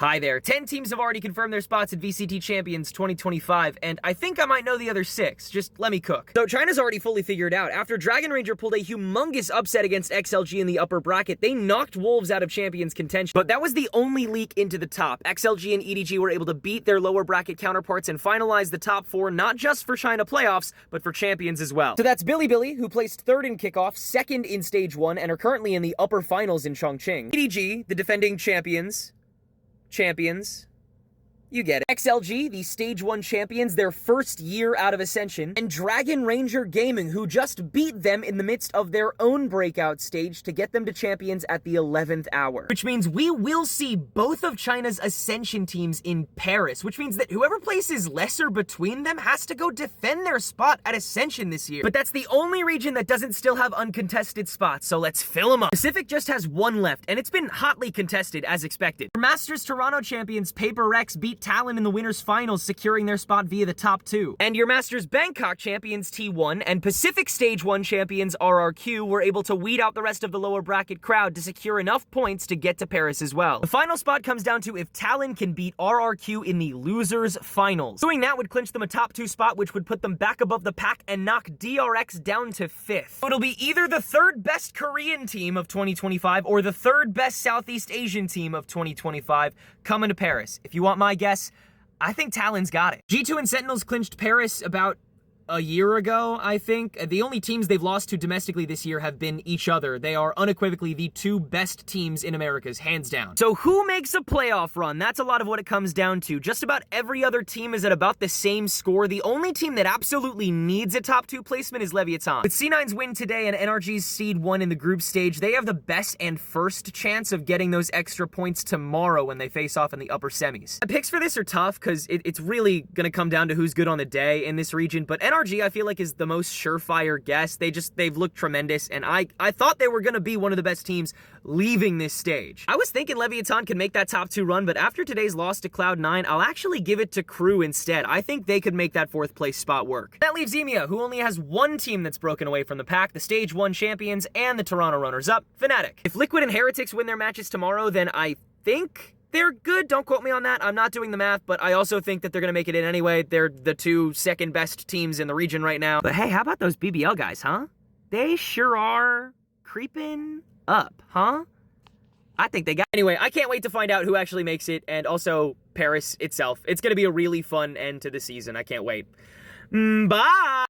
Hi there. 10 teams have already confirmed their spots at VCT Champions 2025, and I think I might know the other 6. Just let me cook. So China's already fully figured out. After Dragon Ranger pulled a humongous upset against XLG in the upper bracket, they knocked Wolves out of Champions contention. But that was the only leak into the top. XLG and EDG were able to beat their lower bracket counterparts and finalize the top 4, not just for China playoffs, but for Champions as well. So that's Bilibili, who placed 3rd in kickoff, 2nd in stage 1, and are currently in the upper finals in Chongqing. EDG, the defending champions, you get it. XLG, the Stage 1 champions, their first year out of Ascension, and Dragon Ranger Gaming, who just beat them in the midst of their own breakout stage to get them to champions at the 11th hour. Which means we will see both of China's Ascension teams in Paris, which means that whoever places lesser between them has to go defend their spot at Ascension this year. But that's the only region that doesn't still have uncontested spots, so let's fill them up. Pacific just has 1 left, and it's been hotly contested as expected. For Masters Toronto champions, Paper Rex beat Talon in the winners finals, securing their spot via the top 2. And your Masters Bangkok champions T1 and Pacific Stage 1 champions RRQ were able to weed out the rest of the lower bracket crowd to secure enough points to get to Paris as well. The final spot comes down to if Talon can beat RRQ in the losers finals. Doing that would clinch them a top 2 spot, which would put them back above the pack and knock DRX down to 5th. So it'll be either the 3rd best Korean team of 2025 or the 3rd best Southeast Asian team of 2025 coming to Paris. If you want my guess, I think Talon's got it. G2 and Sentinels clinched Paris about a year ago, I think. The only teams they've lost to domestically this year have been each other. They are unequivocally the 2 best teams in Americas, hands down. So who makes a playoff run? That's a lot of what it comes down to. Just about every other team is at about the same score. The only team that absolutely needs a top 2 placement is Leviathan. With C9's win today and NRG's seed 1 in the group stage, they have the best and first chance of getting those extra points tomorrow when they face off in the upper semis. The picks for this are tough because it's really going to come down to who's good on the day in this region, but NRG I feel like is the most surefire guess. They've looked tremendous, and I thought they were going to be one of the best teams leaving this stage. I was thinking Leviathan could make that top 2 run, but after today's loss to Cloud9, I'll actually give it to Crew instead. I think they could make that 4th place spot work. That leaves EMEA, who only has 1 team that's broken away from the pack, the Stage 1 champions and the Toronto runners-up, Fnatic. If Liquid and Heretics win their matches tomorrow, then I think they're good. Don't quote me on that. I'm not doing the math, but I also think that they're going to make it in anyway. They're the 2 second best teams in the region right now. But hey, how about those BBL guys, huh? They sure are creeping up, huh? I think they got... Anyway, I can't wait to find out who actually makes it, and also Paris itself. It's going to be a really fun end to the season. I can't wait. Bye!